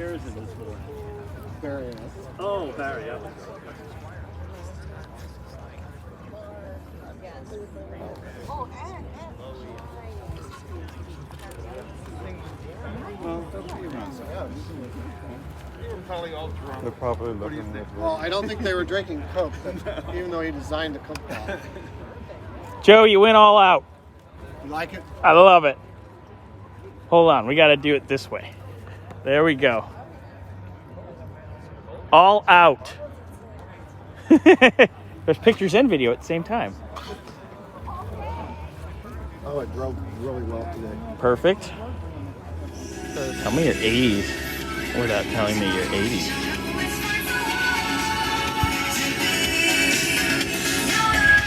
chairs in this one? Very nice. Oh, Barry, yeah. Well, they'll be around. They're probably looking at Well, I don't think they were drinking Coke, even though he designed the Coke bottle. Joe, you went all out. You like it? I love it. Hold on, we got to do it this way. There we go. All out. There's pictures and video at the same time. Oh, it drove really well today. Perfect. Tell me your 80s without telling me your 80s.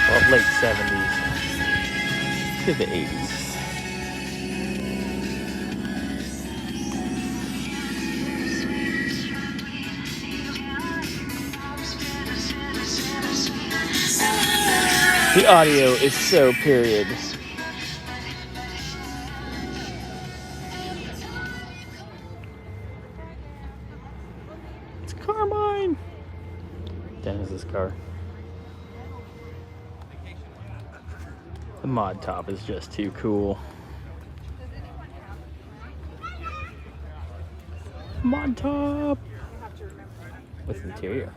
Well, late 70s to the 80s. The audio is so period. It's Carmine. Dennis's car. The mod top is just too cool. Mod top with interior.